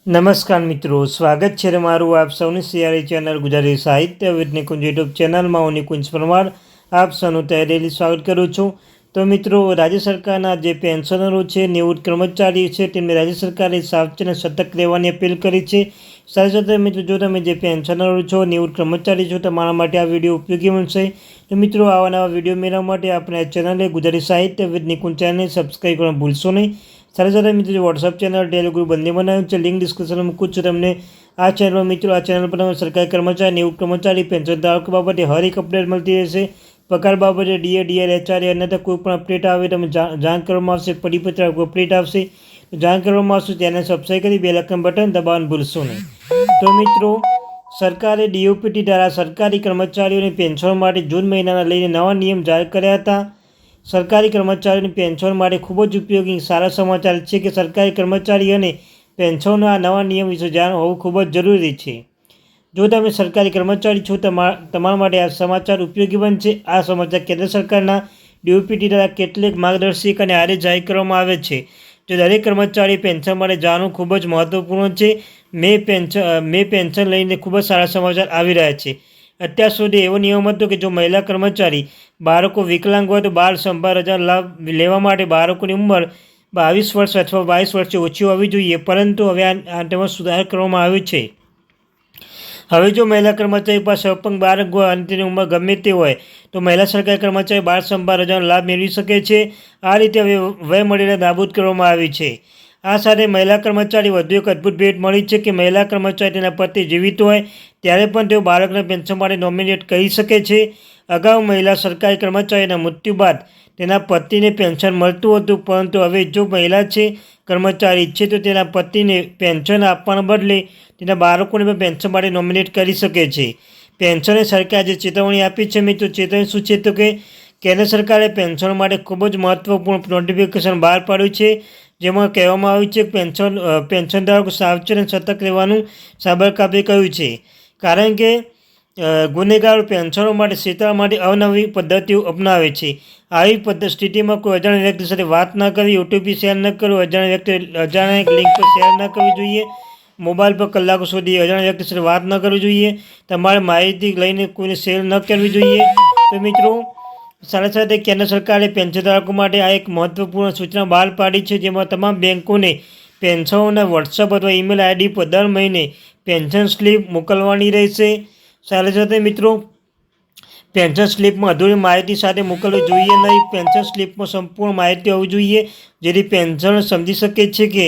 નમસ્કાર મિત્રો, સ્વાગત છે તમારું આપ સૌની સિયારી ચેનલ ગુજરાતી સાહિત્ય વિથ નિકુંજ યુટ્યુબ ચેનલમાં હું નિકુંજ પરમાર આપ સૌનું તહેરેલી સ્વાગત કરું છું। તો મિત્રો, રાજ્ય સરકારના જે પેન્શનરો છે, નિવૃત્ત કર્મચારીઓ છે, તેમને રાજ્ય સરકારે સાવચેત અને સતર્ક રહેવાની અપીલ કરી છે। સાથે સાથે મિત્રો, જો તમે જે પેન્શનરો છો, નિવૃત્ત કર્મચારી છો, તમારા માટે આ વિડીયો ઉપયોગી બનશે। તો મિત્રો, આવા નવા વિડીયો મેળવવા માટે આપણે આ ચેનલને ગુજરાતી સાહિત્ય વિથ નિકુંજ ચેનલને સબસ્ક્રાઈબ કરવાનું ભૂલશો નહીં। સાથે સાથે મિત્રો, વોટ્સઅપ ચેનલ ટેલિગ્રુપ બંને બનાવ્યું છે, લિંક ડિસ્ક્રિપ્શનમાં મૂકું છું તમને। આ ચેનલ મિત્રો, આ ચેનલ પર તમે સરકારી કર્મચારી, નિવૃત્ત કર્મચારી, પેન્શન ધારકો બાબતે હર એક અપડેટ મળતી રહેશે। પગાર બાબતે ડીએ, ડીઆર, એચઆરએ અન્યથા કોઈ પણ અપડેટ આવે તમે જાણ કરવામાં આવશે। પરિપત્ર અપડેટ આવશે તો જાણ કરવામાં આવશે। ચેનલ સબસ્ક્રાઈબ કરી બેલ આઇકન બટન દબાવવાનું ભૂલશો નહીં। તો મિત્રો, સરકારે ડીઓપીટી દ્વારા સરકારી કર્મચારીઓની પેન્શન માટે જૂન મહિનાના લઈને નવા નિયમ જાહેર કર્યા હતા। સરકારી કર્મચારીઓની પેન્શન માટે ખૂબ જ ઉપયોગી સારા સમાચાર છે કે સરકારી કર્મચારી અને પેન્શનના આ નવા નિયમ વિશે જાણ હોવું ખૂબ જ જરૂરી છે। જો તમે સરકારી કર્મચારી છો, તમારા માટે આ સમાચાર ઉપયોગી બનશે। આ સમાચાર કેન્દ્ર સરકારના ડીઓપીટી દ્વારા કેટલીક માર્ગદર્શિકા અને આદેશ જાહેર કરવામાં આવે છે, જો દરેક કર્મચારી પેન્શન માટે જાણવું ખૂબ જ મહત્વપૂર્ણ છે। મેં પેન્શન લઈને ખૂબ જ સારા સમાચાર આવી રહ્યા છે। અત્યાર સુધી એવો નિયમ હતો કે જો મહિલા કર્મચારી બાળકો વિકલાંગ હોય તો બાળ સંભાળ રજા લાભ લેવા માટે બાળકોની ઉંમર 22 વર્ષ અથવા 22 વર્ષથી ઓછી હોવી જોઈએ, પરંતુ હવે તેમાં સુધાર કરવામાં આવ્યો છે। હવે જો મહિલા કર્મચારી પાસે અપંગ બાળક હોય અને તેની ઉંમર ગમે તે હોય તો મહિલા સરકારી કર્મચારી બાળ સંભાળ રજાનો લાભ મેળવી શકે છે। આ રીતે હવે વયમર્યાદા નાબૂદ કરવામાં આવી છે। આ સાથે મહિલા કર્મચારી વધુ એક અદ્ભુત ભેટ મળી છે કે મહિલા કર્મચારી તેના પતિ જીવિત હોય ત્યારે પણ તેઓ બાળકના પેન્શન માટે નોમિનેટ કરી શકે છે। અગાઉ મહિલા સરકારી કર્મચારીના મૃત્યુ બાદ તેના પતિને પેન્શન મળતું હતું, પરંતુ હવે જો મહિલા છે કર્મચારી ઈચ્છે તો તેના પતિને પેન્શન આપવાના બદલે તેના બાળકોને પણ પેન્શન માટે નોમિનેટ કરી શકે છે। પેન્શને સરકારે જે ચેતવણી આપી છે મિત્રો, ચેતવણી શું છે તો કે કેન્દ્ર સરકારે પેન્શન માટે ખૂબ જ મહત્વપૂર્ણ નોટિફિકેશન બહાર પાડ્યું છે, જેમાં કહેવામાં આવ્યું છે કે પેન્શનધારકો સાવચેત અને સતર્ક રહેવાનું સાબરકાતે કહ્યું છે, કારણ કે ગુનેગારો પેન્શનો માટે છેતરવા માટે અવનવી પદ્ધતિઓ અપનાવે છે। આવી સ્થિતિમાં કોઈ અજાણ્યા વ્યક્તિ સાથે વાત ન કરવી, ઓટીપી શેર ન કરવો, અજાણ્યા લિંક પર શેર ન કરવી જોઈએ, મોબાઈલ પર કલાકો સુધી અજાણ્યા વ્યક્તિ સાથે વાત ન કરવી જોઈએ, તમારે માહિતી લઈને કોઈને શેર ન કરવી જોઈએ। તો મિત્રો, સાથે સાથે કેન્દ્ર સરકારે પેન્શનધારકો માટે આ એક મહત્વપૂર્ણ સૂચના બહાર પાડી છે, જેમાં તમામ બેંકોને પેન્શનોના વોટ્સઅપ અથવા ઈમેલ આઈડી પર દર મહિને પેન્શન સ્લીપ મોકલવાની રહેશે। સાથે સાથે મિત્રો, પેન્શન સ્લીપમાં અધૂરી માહિતી સાથે મોકલવી જોઈએ નહીં। પેન્શન સ્લીપમાં સંપૂર્ણ માહિતી હોવી જોઈએ, જેથી પેન્શન સમજી શકે છે કે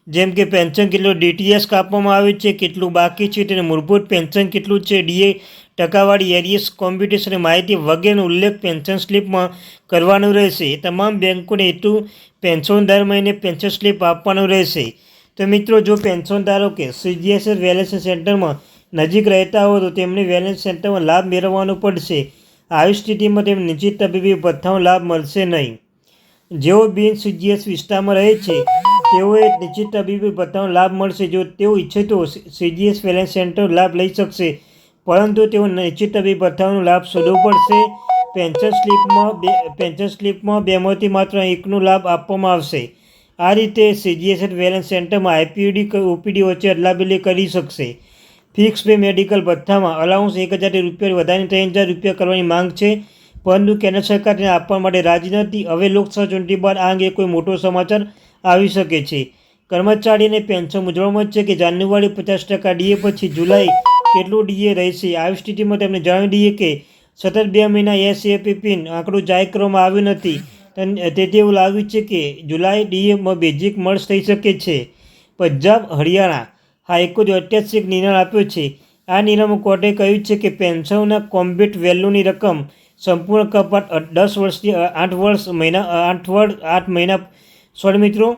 જેમ કે પેન્શન કેટલું ડીટીએસ કાપવામાં આવે છે, કેટલું બાકી છે, તેને મૂળભૂત પેન્શન કેટલું છે, ડીએ ટકાવારી, એરિયસ, કોમ્પ્યુટેશનની માહિતી વગેરેનો ઉલ્લેખ પેન્શન સ્લીપમાં કરવાનો રહેશે। તમામ બેંકોને હેતુ પેન્શન દર મહિને પેન્શન સ્લીપ આપવાનો રહેશે। તો મિત્રો, જો પેન્શનધારકો કે સીજીએસએસ વેલનેસ સેન્ટરમાં નજીક રહેતા હોય તો તેમને વેલનેસ સેન્ટરમાં લાભ મેળવવાનો પડશે। આવી સ્થિતિમાં તેમને નિશ્ચિત તબીબી ભથ્થાનો લાભ મળશે નહીં। જેઓ બિન સીજીએસ વિસ્તારમાં રહે છે તેઓએ નિશ્ચિત તબીબી ભથ્થાનો લાભ મળશે। જો તેઓ ઈચ્છે તો સીજીએસ વેલનેસ સેન્ટર લાભ લઈ શકશે, પરંતુ તેઓ નિશ્ચિત તબીબી ભથ્થાનો લાભ શોધવો પડશે। પેન્શન સ્લીપમાં બેમાંથી માત્ર એકનો લાભ આપવામાં આવશે। આ રીતે સીજીએસ વેલનેસ સેન્ટરમાં આઈપીડી ઓપીડી વચ્ચે અદલાબદલી કરી શકશે। ફિક્સ પે મેડિકલ ભથ્થામાં અલાઉન્સ 1000 રૂપિયા વધારીને 3000 રૂપિયા કરવાની માંગ છે, પરંતુ કેન્દ્ર સરકાર તેને આપવા માટે રાજી નથી। હવે લોકસભા ચૂંટણી બાદ આ અંગે કોઈ મોટો સમાચાર આવી શકે છે। કર્મચારીને પેન્શન મૂંઝવણમાં છે કે જાન્યુઆરી 50% ડીએ પછી જુલાઈ કેટલું ડીએ રહેશે। આવી સ્થિતિમાં તેમને જણાવી દઈએ કે સતત 2 મહિના એસએપીપી આંકડો જાહેર કરવામાં આવ્યો નથી, તેથી એવું લાગ્યું છે કે જુલાઈ ડીએમાં બેઝિક મર્જ થઈ શકે છે। પંજાબ હરિયાણા હાઈકોર્ટે ઐતિહાસિક નિર્ણય આપ્યો છે। આ નિર્ણયમાં કોર્ટે કહ્યું છે કે પેન્શનના કોમ્બેટ વેલ્યુની રકમ સંપૂર્ણ કપાત 10 વર્ષથી 8 મહિના મિત્રો,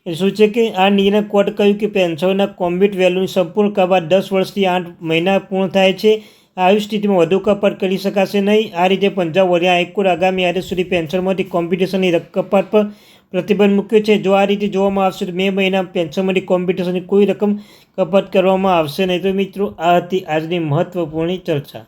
શું છે કે આ નિર્ણય કોર્ટે કહ્યું કે પેન્શનના કોમ્બેટ વેલ્યુની સંપૂર્ણ કપાત 10 વર્ષથી 8 મહિના પૂર્ણ થાય છે। આવી સ્થિતિમાં વધુ કપાત કરી શકાશે નહીં। આ રીતે પંજાબ હરિયાણા હાઈકોર્ટ આગામી આદેશ સુધી પેન્શનમાંથી કોમ્પ્યુટેશનની કપાત પર પ્રતિબંધ મૂક્યો છે। જો આ રીતે જોવામાં આવશે તો મે મહિના પેન્શનમાંથી કોમ્પ્યુટેશનની કોઈ રકમ કપાત કરવામાં આવશે નહીં। તો મિત્રો, આ હતી આજની મહત્વપૂર્ણ ચર્ચા।